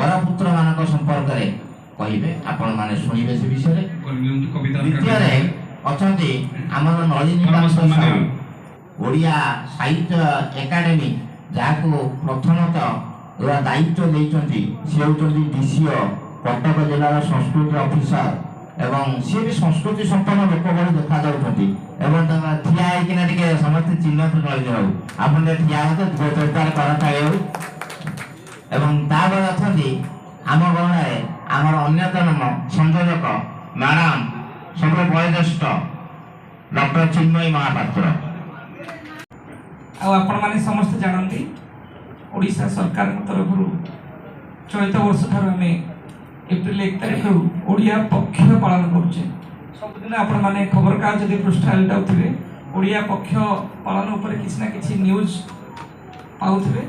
बरपुत्र मान संपर्क में कहे आपण मैंने शुणवे से विषय। द्वितीय अच्छा आमर नलिनी ओडिया साहित्य एकाडेमी जहाँ प्रथमतः दायित्व देती सी होती डीसीओ कटक जिलार संस्कृति ऑफिसर एवं सी भी संस्कृति संपन्न लोक भाई देखा जाती ठिया होकर समस्त चिन्ह नलिनी बाबू आप ठिया होते जोरदार कर अच्छा आम गणना आमर अन्यतम संयोजक मैडम सब वयोज्येष्ठ डॉक्टर चिन्मयी महापात्र आपण माने समस्त जानती ओडिशा सरकार तरफ चलित वर्ष ठार आम एप्रिल 1 तारिख ओडिया पक्ष पालन करुचे। सबुदिन आपण माने खबर कागज जदि पृष्ठा उठाउथिबे ओडिया पक्ष पालन उपर किछि ना किछि न्यूज पाउथिबे।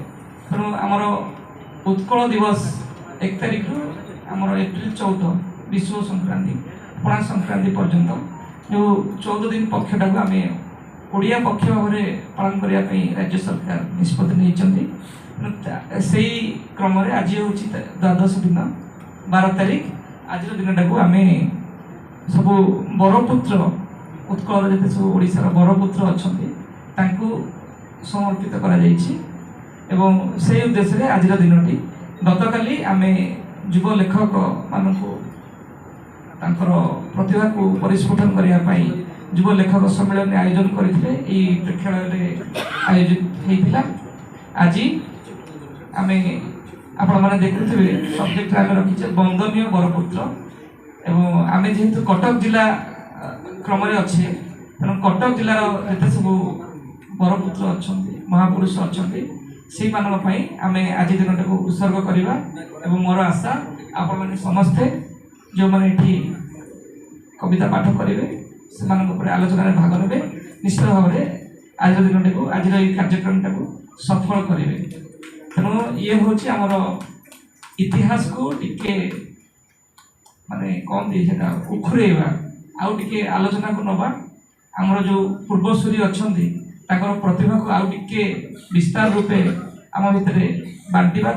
तेणु आमर उत्कल दिवस 1 तारिख आमर एप्रिल 14 विश्व संक्रांति पणा संक्रांति पर्यंत जो 14 दिन पक्षटा को आम ओडिया पक्ष भाव में पालन करने राज्य सरकार निष्पत्ति नहीं से क्रम आज हूँ 12 दिन 12 तारिख आज दिनटा को आम सब बरपुत्र उत्कल जिते सब ओडिशार बरपुत्र अच्छा समर्पित एवं से उद्देश्य आज दिनटी गतकाली आम युव लेखक मानक प्रतिभा को परिस्फुटन करने युव लेखक सम्मेलन आयोजन करते प्रेक्षालय आयोजित होता। आज आम आपण मैंने देखुए सब्जेक्ट आम रखीचे वंदनीय बरपुत्र एवं आम जेहेतु कटक जिला क्रम अच्छे तेणु कटक जिलार जिते सब बरपुत्र अच्छा महापुरुष अच्छा से आम आज दिन को उत्सर्ग करवा एवं मोर आशा आपण मैंने समस्ते जो मैंने कविता पाठ करेंगे से आलोचन भाग ने निश्चित भाव में आज दिन को आज कार्यक्रमटा को सफल करेंगे। तेणु ये हूँ आमर इतिहास को टिके माने कौन दी उखुरेवा आउ टिके आलोचना को नवा आमर जो पूर्वसूरी अच्छा प्रतिभा को आउ टिके विस्तार रूपे आम भितर बांटिबा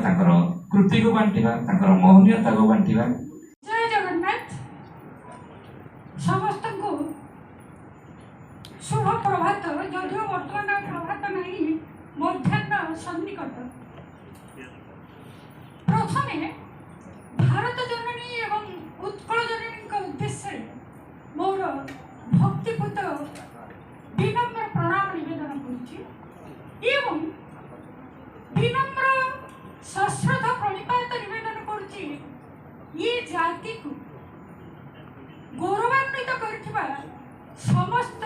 कृति को बांटिबा मोहनीयता को बांटिबा। जय जगन्नाथ समस्त को शुभ प्रभात जदिव बर्तमान प्रभात नहीं मध्याह्न सन्निकट। प्रथमे भारत जननी एवं उत्कल जननी उद्देश्य मोर भक्तिपूत विनम्र प्रणाम निवेदन करुछि एवं विनम्र सश्रद्ध प्रणिपात निवेदन करुछि ये जाति को गौरवान्वित करथिबा समस्त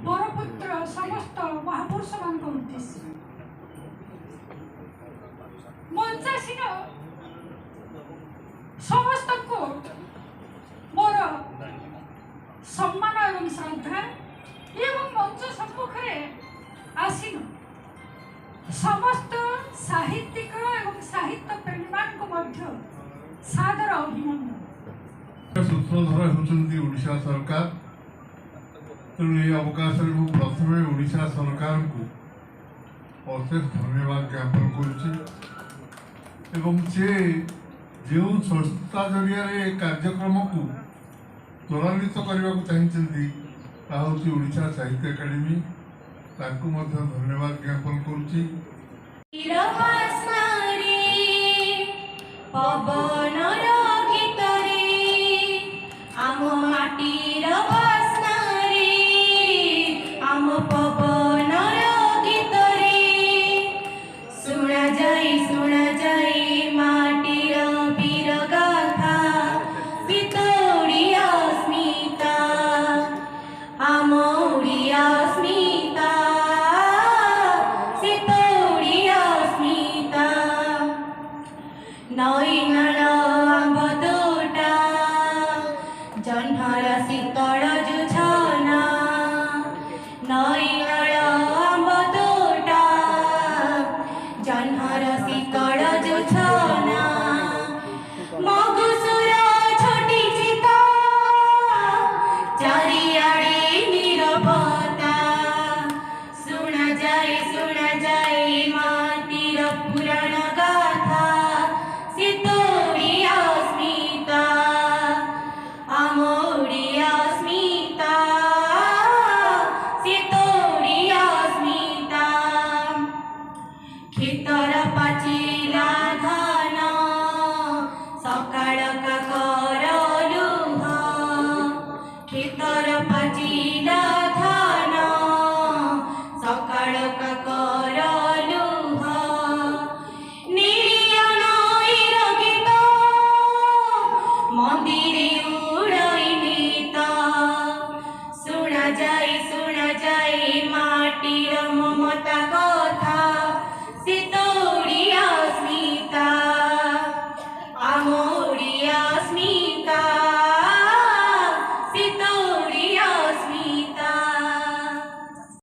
बरपुत्र समस्त महापुरुष मान उद्देश्य मंचासीन समस्त को मोर सम्मान एवं श्रद्धा एवं मंच सम्मुखें आसीन समस्त साहित्यिक एवं साहित्य प्रेमी मान को मध्य सादर अभिनंदन। सूत्रधर होती ओडिशा सरकार तेणु ये अवकाश प्रथम ओडिशा सरकार को अशेष धन्यवाद ज्ञापन कर जो संस्था जरिया कार्यक्रम को त्वरान्वित करने को चाहते हूँ ओडिशा साहित्य एकाडेमी धन्यवाद ज्ञापन करुच्ची। नई नाल आंब तोटा जन्ह ମାଟିର